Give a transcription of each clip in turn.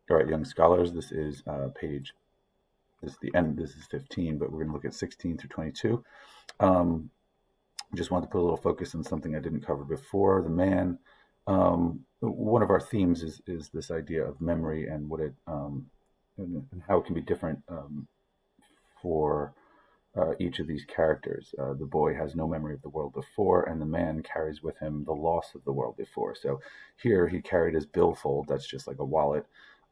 All right, young scholars, this is page, this is the end, this is 15, but we're going to look at 16 through 22. Um, just wanted to put a little focus on something I didn't cover before. The man, one of our themes is this idea of memory and what it and how it can be different for each of these characters. The boy has no memory of the world before, and the man carries with him the loss of the world before. So here he carried his billfold, that's just like a wallet,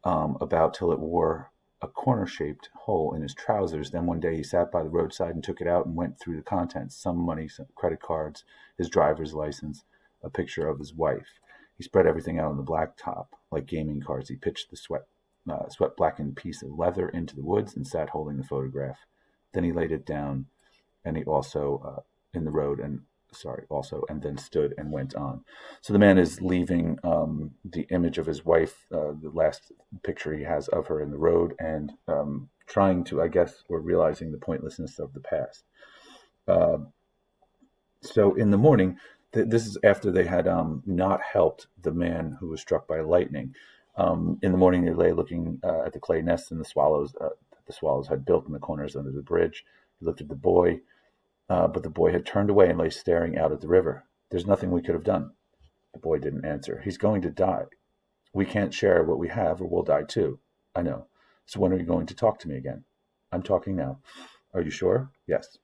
about till it wore a corner shaped hole in his trousers. Then one day he sat by the roadside and took it out and went through the contents, some money, some credit cards, his driver's license, a picture of his wife. He spread everything out on the blacktop like gaming cards. He pitched the sweat blackened piece of leather into the woods and sat holding the photograph. Then he laid it down, and he also in the road, and and then stood and went on. So the man is leaving the image of his wife, the last picture he has of her in the road, and trying to, I guess, or realizing the pointlessness of the past. Uh, so in the morning, this is after they had not helped the man who was struck by lightning. In the morning, they lay looking at the clay nests and the swallows the swallows had built in the corners under the bridge. He looked at the boy, but the boy had turned away and lay staring out at the river. There's nothing we could have done. The boy didn't answer. He's going to die. We can't share what we have, or we'll die too. I know. So when are you going to talk to me again? I'm talking now. Are you sure? Yes.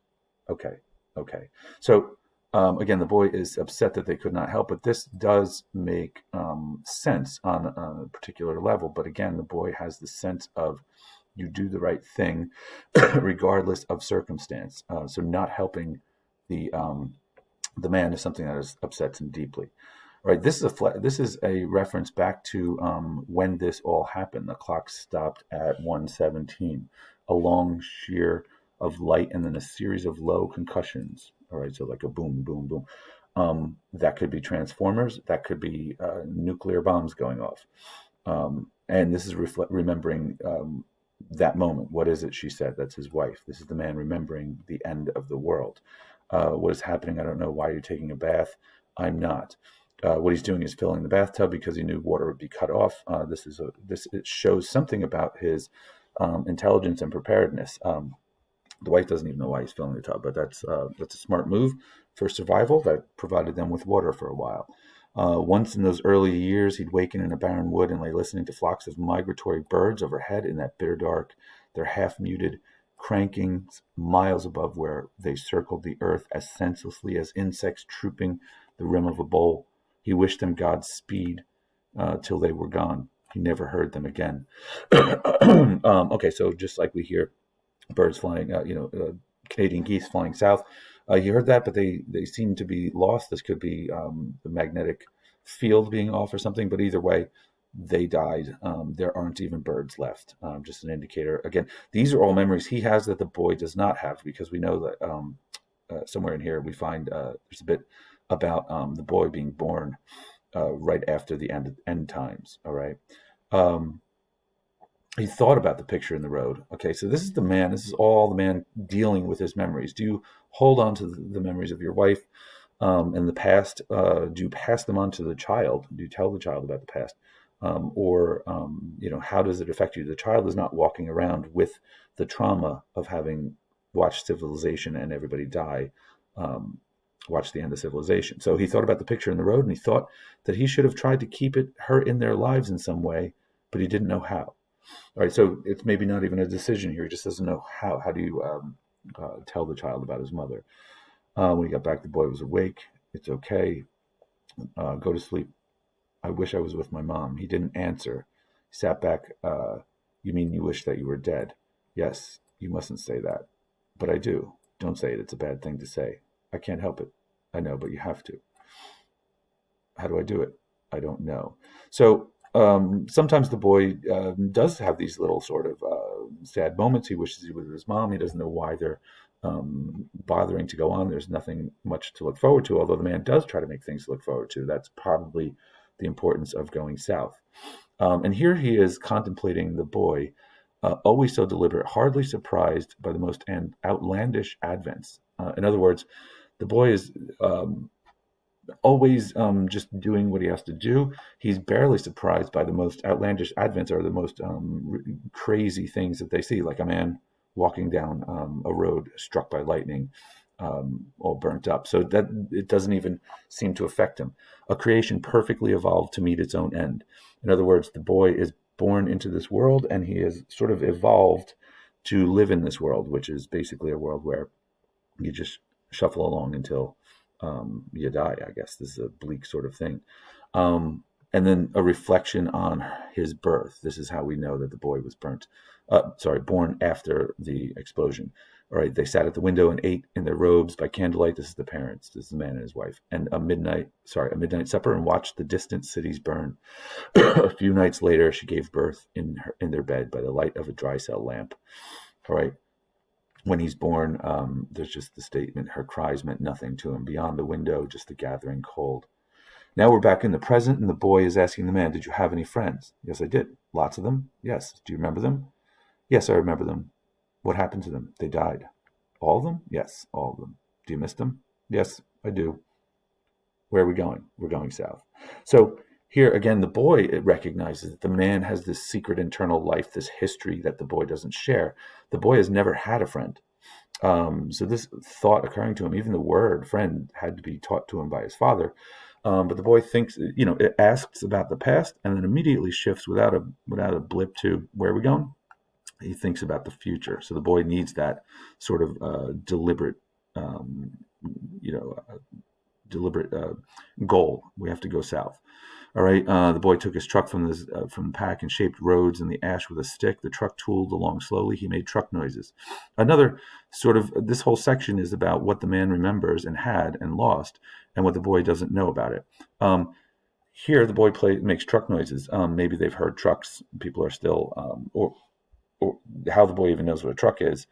Okay. Okay. So again, the boy is upset that they could not help, but this does make sense on a particular level. But again, the boy has the sense of you do the right thing regardless of circumstance. So not helping the man is something that upsets him deeply. Right. This is a reference back to when this all happened. The clock stopped at 1:17. A long shear of light and then a series of low concussions. All right, so like a boom, boom, boom. That could be transformers. That could be nuclear bombs going off. And this is remembering that moment. What is it she said? That's his wife. This is the man remembering the end of the world. What is happening? I don't know. Why are you taking a bath? I'm not. What he's doing is filling the bathtub because he knew water would be cut off. It shows something about his intelligence and preparedness. The wife doesn't even know why he's filling the tub, but that's a smart move for survival that provided them with water for a while. Once in those early years, he'd waken in a barren wood and lay listening to flocks of migratory birds overhead in that bitter dark, their half-muted crankings miles above where they circled the earth as senselessly as insects trooping the rim of a bowl. He wished them Godspeed till they were gone. He never heard them again. Okay, so just like we hear birds flying, Canadian geese flying south. You heard that, but they seem to be lost. This could be the magnetic field being off or something, but either way, they died. There aren't even birds left. Just an indicator. Again, these are all memories he has that the boy does not have, because we know that somewhere in here we find there's a bit about the boy being born right after the end times. All right. He thought about the picture in the road. Okay, so this is the man. This is all the man dealing with his memories. Do you hold on to the memories of your wife in the past? Do you pass them on to the child? Do you tell the child about the past? How does it affect you? The child is not walking around with the trauma of having watched civilization and everybody die, watch the end of civilization. So he thought about the picture in the road, and he thought that he should have tried to keep her in their lives in some way, but he didn't know how. All right, so it's maybe not even a decision here. He just doesn't know how. How do you tell the child about his mother? When he got back, the boy was awake. It's okay. Go to sleep. I wish I was with my mom. He didn't answer. He sat back. You mean you wish that you were dead? Yes, you mustn't say that. But I do. Don't say it. It's a bad thing to say. I can't help it. I know, but you have to. How do I do it? I don't know. So sometimes the boy does have these little sort of sad moments. He wishes he was with his mom. He doesn't know why they're bothering to go on. There's nothing much to look forward to, although the man does try to make things to look forward to. That's probably the importance of going south. And here he is contemplating the boy, always so deliberate, hardly surprised by the most outlandish advents. In other words, the boy is always just doing what he has to do. He's barely surprised by the most outlandish advents or the most crazy things that they see, like a man walking down a road struck by lightning, all burnt up. So that it doesn't even seem to affect him. A creation perfectly evolved to meet its own end. In other words, the boy is born into this world and he is sort of evolved to live in this world, which is basically a world where you just shuffle along until you die. I guess this is a bleak sort of thing. And then a reflection on his birth. This is how we know that the boy was born after the explosion. All right, they sat at the window and ate in their robes by candlelight. This is the parents. This is the man and his wife. And a midnight supper, and watched the distant cities burn. A few nights later, she gave birth in their bed by the light of a dry cell lamp. All right. When he's born, there's just the statement, her cries meant nothing to him. Beyond the window, just the gathering cold. Now we're back in the present, and the boy is asking the man, did you have any friends? Yes, I did. Lots of them? Yes. Do you remember them? Yes, I remember them. What happened to them? They died. All of them? Yes, all of them. Do you miss them? Yes, I do. Where are we going? We're going south. So here again, the boy recognizes that the man has this secret internal life, this history that the boy doesn't share. The boy has never had a friend. So this thought occurring to him, even the word friend had to be taught to him by his father. But the boy thinks, it asks about the past and then immediately shifts without a blip to where are we going? He thinks about the future. So the boy needs that sort of deliberate, goal. We have to go south. All right. The boy took his truck from the pack and shaped roads in the ash with a stick. The truck tooled along slowly. He made truck noises. Another sort of this whole section is about what the man remembers and had and lost, and what the boy doesn't know about it. Here, the boy makes truck noises. Maybe they've heard trucks. People are still, or how the boy even knows what a truck is.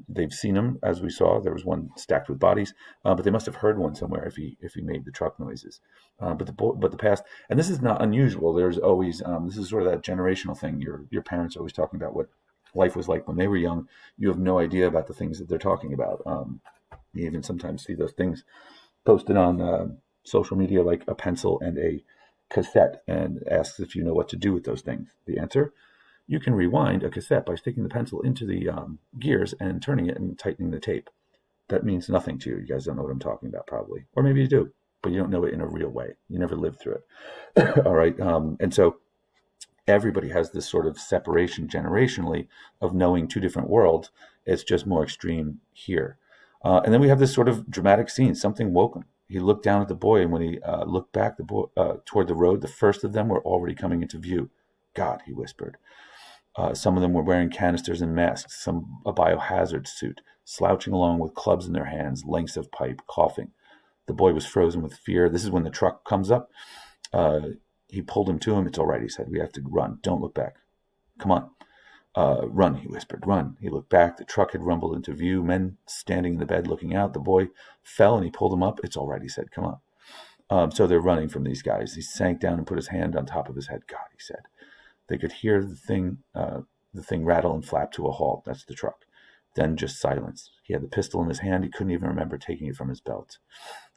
They've seen them, as we saw. There was one stacked with bodies, but they must have heard one somewhere if he made the truck noises. But the past, and this is not unusual. There's always this is sort of that generational thing. Your parents are always talking about what life was like when they were young. You have no idea about the things that they're talking about. You even sometimes see those things posted on social media, like a pencil and a cassette, and asks if you know what to do with those things. The answer: you can rewind a cassette by sticking the pencil into the gears and turning it and tightening the tape. That means nothing to you. You guys don't know what I'm talking about, probably. Or maybe you do, but you don't know it in a real way. You never lived through it. All right. And so everybody has this sort of separation generationally of knowing two different worlds. It's just more extreme here. And then we have this sort of dramatic scene. Something woke him. He looked down at the boy, and when he looked back toward the road, the first of them were already coming into view. God, he whispered. Some of them were wearing canisters and masks, some a biohazard suit, slouching along with clubs in their hands, lengths of pipe, coughing. The boy was frozen with fear. This is when the truck comes up. He pulled him to him. It's all right, he said. We have to run. Don't look back. Come on. Run, he whispered. Run. He looked back. The truck had rumbled into view. Men standing in the bed looking out. The boy fell and he pulled him up. It's all right, he said. Come on. So they're running from these guys. He sank down and put his hand on top of his head. God, he said. They could hear the thing rattle and flap to a halt. That's the truck. Then just silence. He had the pistol in his hand. He couldn't even remember taking it from his belt.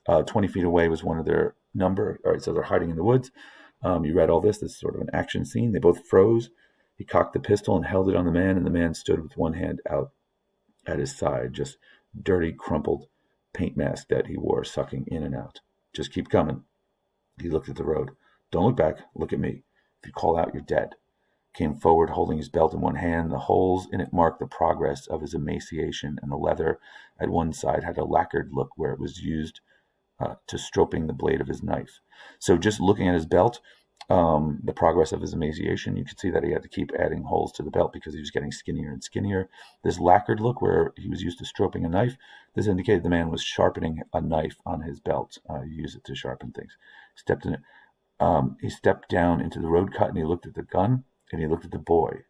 20 feet away was one of their number. All right, so they're hiding in the woods. You read all this. This is sort of an action scene. They both froze. He cocked the pistol and held it on the man, and the man stood with one hand out at his side, just dirty, crumpled paint mask that he wore, sucking in and out. Just keep coming. He looked at the road. Don't look back. Look at me. If you call out, you're dead. Came forward, holding his belt in one hand. The holes in it marked the progress of his emaciation, and the leather at one side had a lacquered look where it was used to stropping the blade of his knife. So just looking at his belt, the progress of his emaciation, you could see that he had to keep adding holes to the belt because he was getting skinnier and skinnier. This lacquered look where he was used to stropping a knife, this indicated the man was sharpening a knife on his belt. Use it to sharpen things. Stepped in it. He stepped down into the road cut and he looked at the gun and he looked at the boy.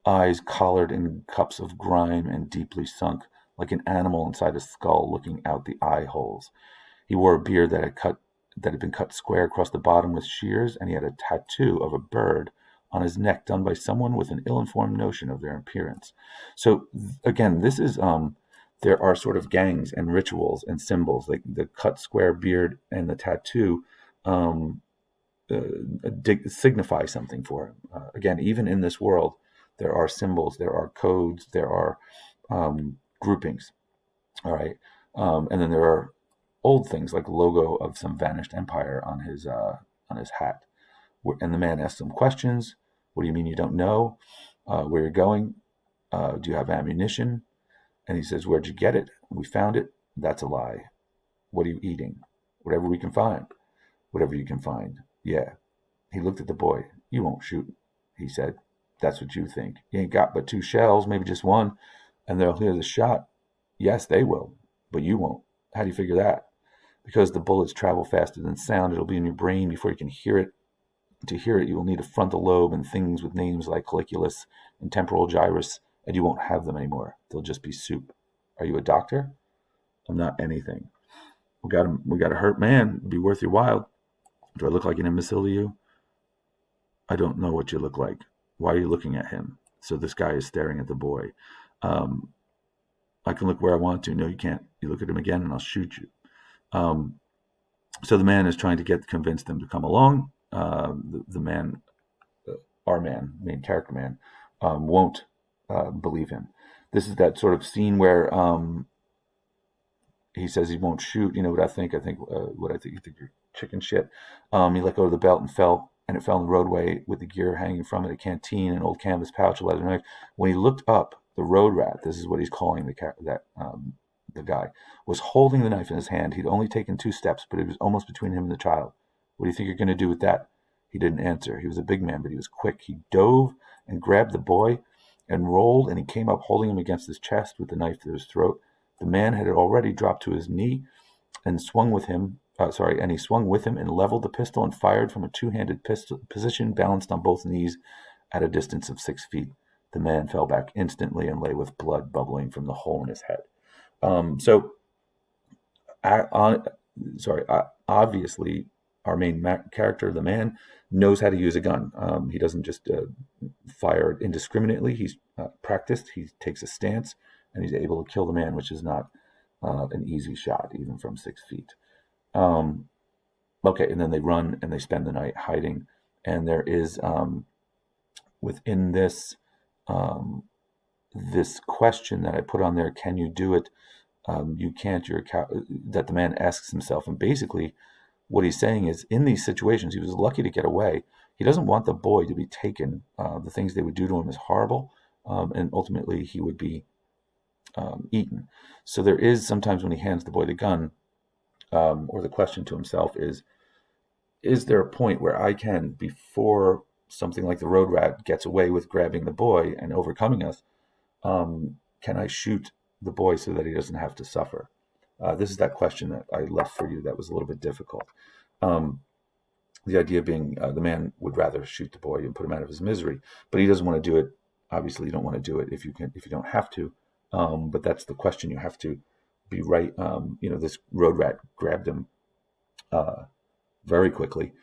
Eyes collared in cups of grime and deeply sunk, like an animal inside a skull looking out the eye holes. He wore a beard that had been cut square across the bottom with shears, and he had a tattoo of a bird on his neck done by someone with an ill-informed notion of their appearance. So again, this is there are sort of gangs and rituals and symbols, like the cut square beard and the tattoo um, signify something for him. Again, even in this world, there are symbols, there are codes, there are groupings. All right, and then there are old things like logo of some vanished empire on his hat. And the man asks him questions. What do you mean you don't know? Where you're going? Do you have ammunition? And he says, where'd you get it? We found it. That's a lie. What are you eating? Whatever we can find. Whatever you can find. Yeah. He looked at the boy. You won't shoot, he said. That's what you think. You ain't got but 2 shells, maybe just 1, and they'll hear the shot. Yes, they will, but you won't. How do you figure that? Because the bullets travel faster than sound. It'll be in your brain before you can hear it. To hear it, you will need a frontal lobe and things with names like colliculus and temporal gyrus, and you won't have them anymore. They'll just be soup. Are you a doctor? I'm not anything. We got a hurt man. It'd be worth your while. Do I look like an imbecile to you? I don't know what you look like. Why are you looking at him? So this guy is staring at the boy. I can look where I want to. No, you can't. You look at him again and I'll shoot you. So the man is trying to convince them to come along. The man, our man, main character man, won't believe him. This is that sort of scene where he says he won't shoot. You know what I think? What I think. You think you're chicken shit. He let go of the belt and it fell in the roadway with the gear hanging from it, a canteen, an old canvas pouch, a leather knife. When he looked up, the road rat, this is what he's calling the guy, was holding the knife in his hand. He'd only taken 2 steps, but it was almost between him and the child. What do you think you're going to do with that? He didn't answer. He was a big man, but he was quick. He dove and grabbed the boy and rolled, and he came up holding him against his chest with the knife to his throat. The man had already dropped to his knee and swung with him. And he swung with him and leveled the pistol and fired from a 2-handed position, balanced on both knees at a distance of 6 feet. The man fell back instantly and lay with blood bubbling from the hole in his head. Obviously, our main character, the man, knows how to use a gun. He doesn't just fire indiscriminately. He's practiced. He takes a stance, and he's able to kill the man, which is not an easy shot, even from 6 feet. Okay, and then they run and they spend the night hiding. And there is within this this question that I put on there, can you do it? You can't. That the man asks himself, and basically, what he's saying is, in these situations, he was lucky to get away. He doesn't want the boy to be taken. The things they would do to him is horrible, and ultimately he would be eaten. So there is sometimes when he hands the boy the gun, or the question to himself is there a point where I can, before something like the road rat gets away with grabbing the boy and overcoming us, can I shoot the boy so that he doesn't have to suffer? This is that question that I left for you that was a little bit difficult. The idea being the man would rather shoot the boy and put him out of his misery, but he doesn't want to do it. Obviously, you don't want to do it if you don't have to. But that's the question. You have to be right. This road rat grabbed him very quickly.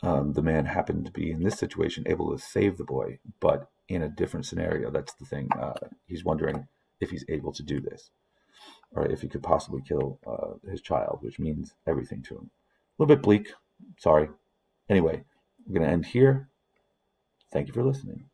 The man happened to be in this situation able to save the boy, but in a different scenario. That's the thing. He's wondering if he's able to do this, or if he could possibly kill his child, which means everything to him. A little bit bleak. Sorry. Anyway, I'm going to end here. Thank you for listening.